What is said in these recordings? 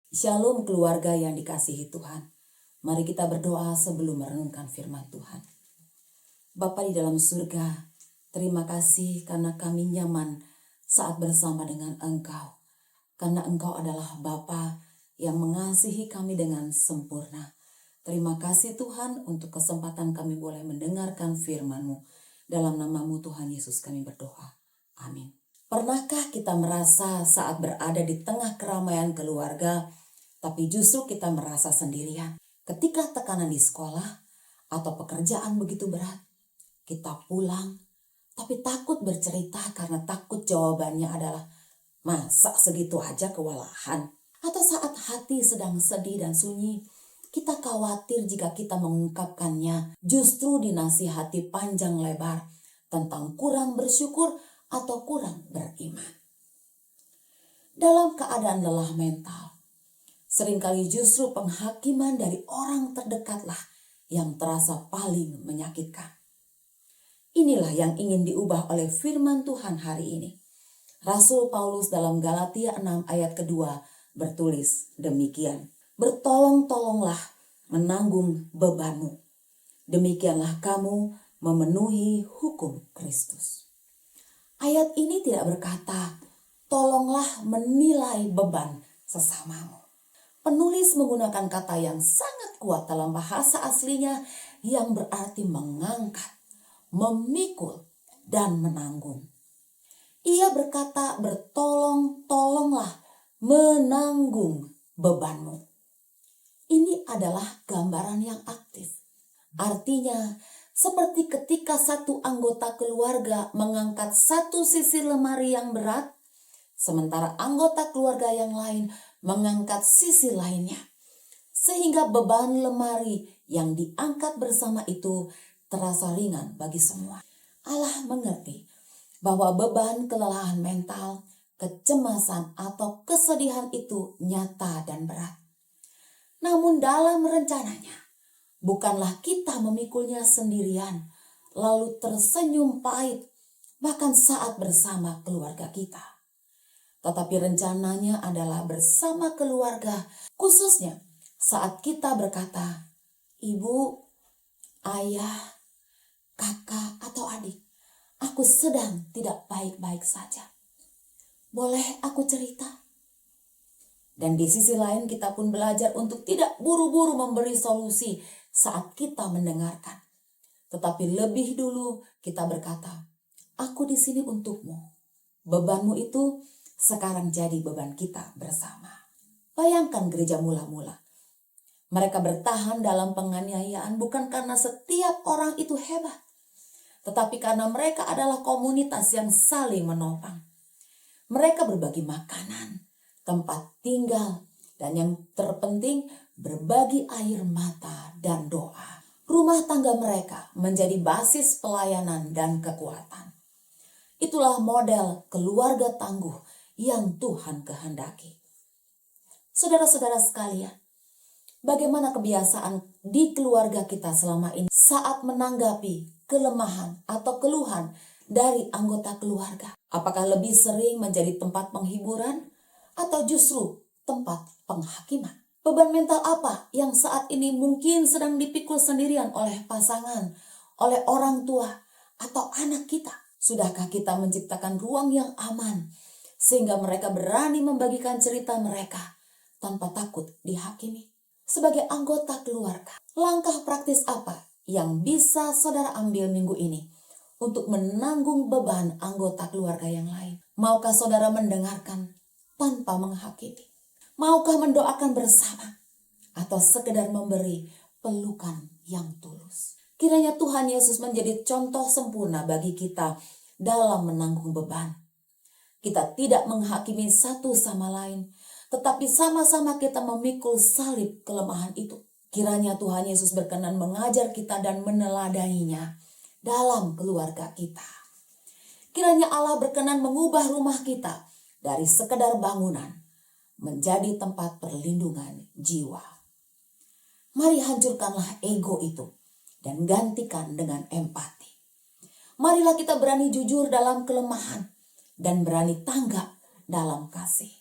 Shalom keluarga yang dikasihi Tuhan. Mari kita berdoa sebelum merenungkan firman Tuhan. Bapa di dalam surga, terima kasih karena kami nyaman saat bersama dengan Engkau. Karena Engkau adalah Bapa yang mengasihi kami dengan sempurna. Terima kasih Tuhan untuk kesempatan kami boleh mendengarkan firman-Mu. Dalam nama-Mu Tuhan Yesus kami berdoa. Amin. Pernahkah kita merasa saat berada di tengah keramaian keluarga, tapi justru kita merasa sendirian? Ketika tekanan di sekolah atau pekerjaan begitu berat, kita pulang, tapi takut bercerita karena takut jawabannya adalah, masa segitu aja kewalahan? Atau saat hati sedang sedih dan sunyi, kita khawatir jika kita mengungkapkannya, justru dinasihati panjang lebar tentang kurang bersyukur atau kurang beriman. Dalam keadaan lelah mental, seringkali justru penghakiman dari orang terdekatlah yang terasa paling menyakitkan. Inilah yang ingin diubah oleh firman Tuhan hari ini. Rasul Paulus dalam Galatia 6 ayat kedua bertulis demikian. Bertolong-tolonglah menanggung bebanmu. Demikianlah kamu memenuhi hukum Kristus. Ayat ini tidak berkata, tolonglah menilai beban sesamamu. Penulis menggunakan kata yang sangat kuat dalam bahasa aslinya yang berarti mengangkat, memikul, dan menanggung. Ia berkata bertolong-tolonglah menanggung bebanmu. Ini adalah gambaran yang aktif. Artinya, seperti ketika satu anggota keluarga mengangkat satu sisi lemari yang berat, sementara anggota keluarga yang lain mengangkat sisi lainnya. Sehingga beban lemari yang diangkat bersama itu terasa ringan bagi semua. Allah mengerti bahwa beban kelelahan mental, kecemasan atau kesedihan itu nyata dan berat. Namun dalam rencananya, bukanlah kita memikulnya sendirian, lalu tersenyum pahit, bahkan saat bersama keluarga kita. Tetapi rencananya adalah bersama keluarga, khususnya saat kita berkata, ibu, ayah, kakak, atau adik, aku sedang tidak baik-baik saja. Boleh aku cerita? Dan di sisi lain kita pun belajar untuk tidak buru-buru memberi solusi saat kita mendengarkan. Tetapi lebih dulu kita berkata, aku di sini untukmu. Bebanmu itu sekarang jadi beban kita bersama. Bayangkan gereja mula-mula. Mereka bertahan dalam penganiayaan bukan karena setiap orang itu hebat. Tetapi karena mereka adalah komunitas yang saling menopang. Mereka berbagi makanan, tempat tinggal, dan yang terpenting berbagi air mata dan doa. Rumah tangga mereka menjadi basis pelayanan dan kekuatan. Itulah model keluarga tangguh yang Tuhan kehendaki. Saudara-saudara sekalian, bagaimana kebiasaan di keluarga kita selama ini saat menanggapi kelemahan atau keluhan dari anggota keluarga? Apakah lebih sering menjadi tempat penghiburan atau justru tempat penghakiman? Beban mental apa yang saat ini mungkin sedang dipikul sendirian oleh pasangan, oleh orang tua, atau anak kita? Sudahkah kita menciptakan ruang yang aman sehingga mereka berani membagikan cerita mereka tanpa takut dihakimi? Sebagai anggota keluarga, langkah praktis apa yang bisa saudara ambil minggu ini untuk menanggung beban anggota keluarga yang lain? Maukah saudara mendengarkan tanpa menghakimi? Maukah mendoakan bersama? Atau sekedar memberi pelukan yang tulus? Kiranya Tuhan Yesus menjadi contoh sempurna bagi kita dalam menanggung beban. Kita tidak menghakimi satu sama lain, tetapi sama-sama kita memikul salib kelemahan itu. Kiranya Tuhan Yesus berkenan mengajar kita dan meneladaninya dalam keluarga kita. Kiranya Allah berkenan mengubah rumah kita dari sekedar bangunan menjadi tempat perlindungan jiwa. Mari hancurkanlah ego itu dan gantikan dengan empati. Marilah kita berani jujur dalam kelemahan dan berani tanggap dalam kasih.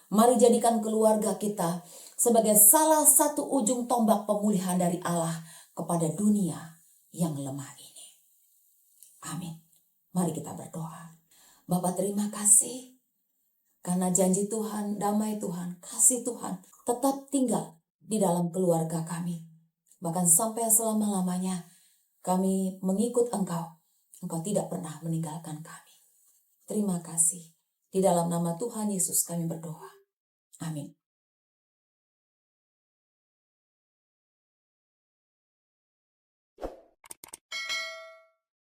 Mari jadikan keluarga kita sebagai salah satu ujung tombak pemulihan dari Allah kepada dunia yang lemah ini. Amin. Mari kita berdoa. Bapa, terima kasih karena janji Tuhan, damai Tuhan, kasih Tuhan tetap tinggal di dalam keluarga kami. Bahkan sampai selama-lamanya kami mengikut Engkau. Engkau tidak pernah meninggalkan kami. Terima kasih. Di dalam nama Tuhan Yesus kami berdoa. Amin.